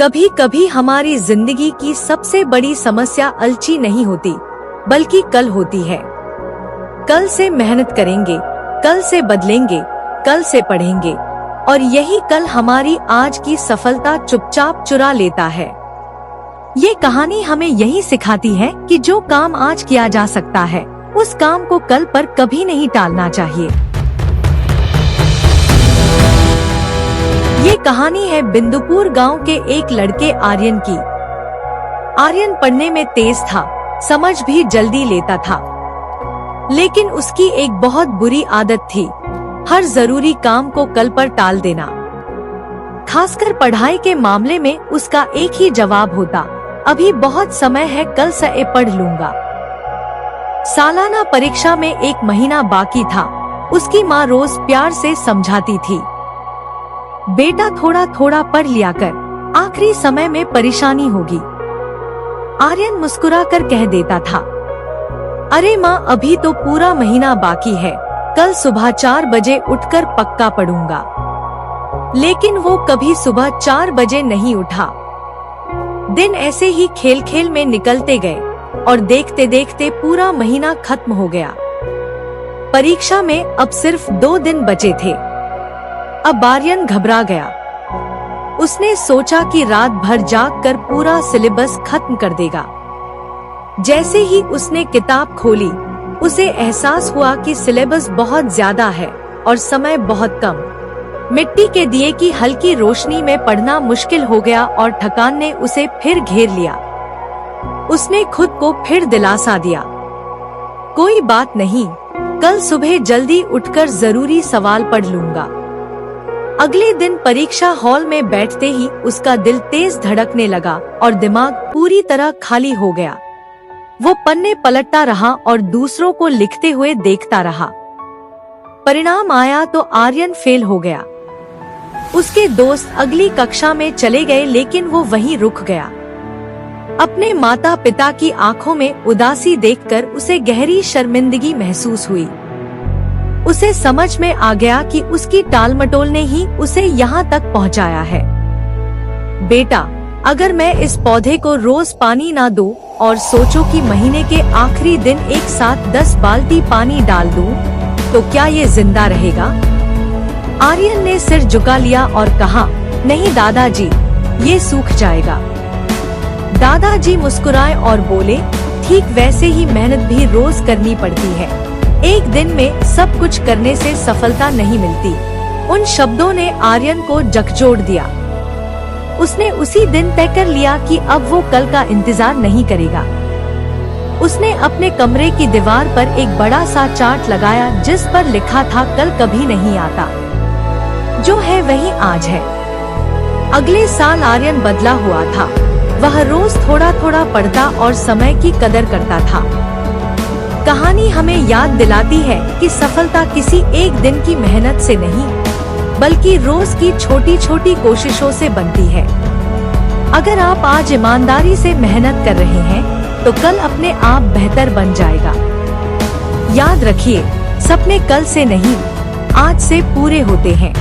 कभी कभी हमारी जिंदगी की सबसे बड़ी समस्या अलची नहीं होती, बल्कि कल होती है। कल से मेहनत करेंगे, कल से बदलेंगे, कल से पढ़ेंगे, और यही कल हमारी आज की सफलता चुपचाप चुरा लेता है। ये कहानी हमें यही सिखाती है कि जो काम आज किया जा सकता है, उस काम को कल पर कभी नहीं टालना चाहिए। ये कहानी है बिंदुपुर गांव के एक लड़के आर्यन की। आर्यन पढ़ने में तेज था, समझ भी जल्दी लेता था, लेकिन उसकी एक बहुत बुरी आदत थी, हर जरूरी काम को कल पर टाल देना। खासकर पढ़ाई के मामले में उसका एक ही जवाब होता, अभी बहुत समय है, कल से पढ़ लूंगा। सालाना परीक्षा में 1 महीना बाकी था। उसकी माँ रोज प्यार से समझाती थी, बेटा थोड़ा थोड़ा पढ़ लिया कर, आखिरी समय में परेशानी होगी। आर्यन मुस्कुराकर कह देता था, अरे माँ, अभी तो पूरा महीना बाकी है, कल सुबह 4 बजे उठकर पक्का पढ़ूंगा। लेकिन वो कभी सुबह 4 बजे नहीं उठा। दिन ऐसे ही खेल खेल में निकलते गए और देखते देखते पूरा महीना खत्म हो गया। परीक्षा में अब सिर्फ 2 दिन बचे थे। अब आर्यन घबरा गया। उसने सोचा कि रात भर जागकर पूरा सिलेबस खत्म कर देगा। जैसे ही उसने किताब खोली, उसे एहसास हुआ कि सिलेबस बहुत ज्यादा है और समय बहुत कम। मिट्टी के दिए की हल्की रोशनी में पढ़ना मुश्किल हो गया और थकान ने उसे फिर घेर लिया। उसने खुद को फिर दिलासा दिया, कोई बात नहीं, कल सुबह जल्दी उठकर जरूरी सवाल पढ़ लूंगा। अगले दिन परीक्षा हॉल में बैठते ही उसका दिल तेज धड़कने लगा और दिमाग पूरी तरह खाली हो गया। वो पन्ने पलटता रहा और दूसरों को लिखते हुए देखता रहा। परिणाम आया तो आर्यन फेल हो गया। उसके दोस्त अगली कक्षा में चले गए, लेकिन वो वहीं रुक गया। अपने माता पिता की आंखों में उदासी देखकर उसे गहरी शर्मिंदगी महसूस हुई। उसे समझ में आ गया कि उसकी टालमटोल ने ही उसे यहाँ तक पहुँचाया है। बेटा, अगर मैं इस पौधे को रोज पानी ना दूं और सोचो कि महीने के आखिरी दिन एक साथ 10 बाल्टी पानी डाल दूं, तो क्या ये जिंदा रहेगा? आर्यन ने सिर झुका लिया और कहा, नहीं दादाजी, ये सूख जाएगा। दादाजी मुस्कुराए और बोले, ठीक वैसे ही मेहनत भी रोज करनी पड़ती है, एक दिन में सब कुछ करने से सफलता नहीं मिलती। उन शब्दों ने आर्यन को झकझोर दिया। उसने उसी दिन तय कर लिया कि अब वो कल का इंतजार नहीं करेगा। उसने अपने कमरे की दीवार पर एक बड़ा सा चार्ट लगाया, जिस पर लिखा था, कल कभी नहीं आता, जो है वही आज है। अगले साल आर्यन बदला हुआ था। वह रोज थोड़ा थोड़ा पढ़ता और समय की कदर करता था। कहानी हमें याद दिलाती है कि सफलता किसी एक दिन की मेहनत से नहीं, बल्कि रोज की छोटी छोटी कोशिशों से बनती है। अगर आप आज ईमानदारी से मेहनत कर रहे हैं, तो कल अपने आप बेहतर बन जाएगा। याद रखिए, सपने कल से नहीं, आज से पूरे होते हैं।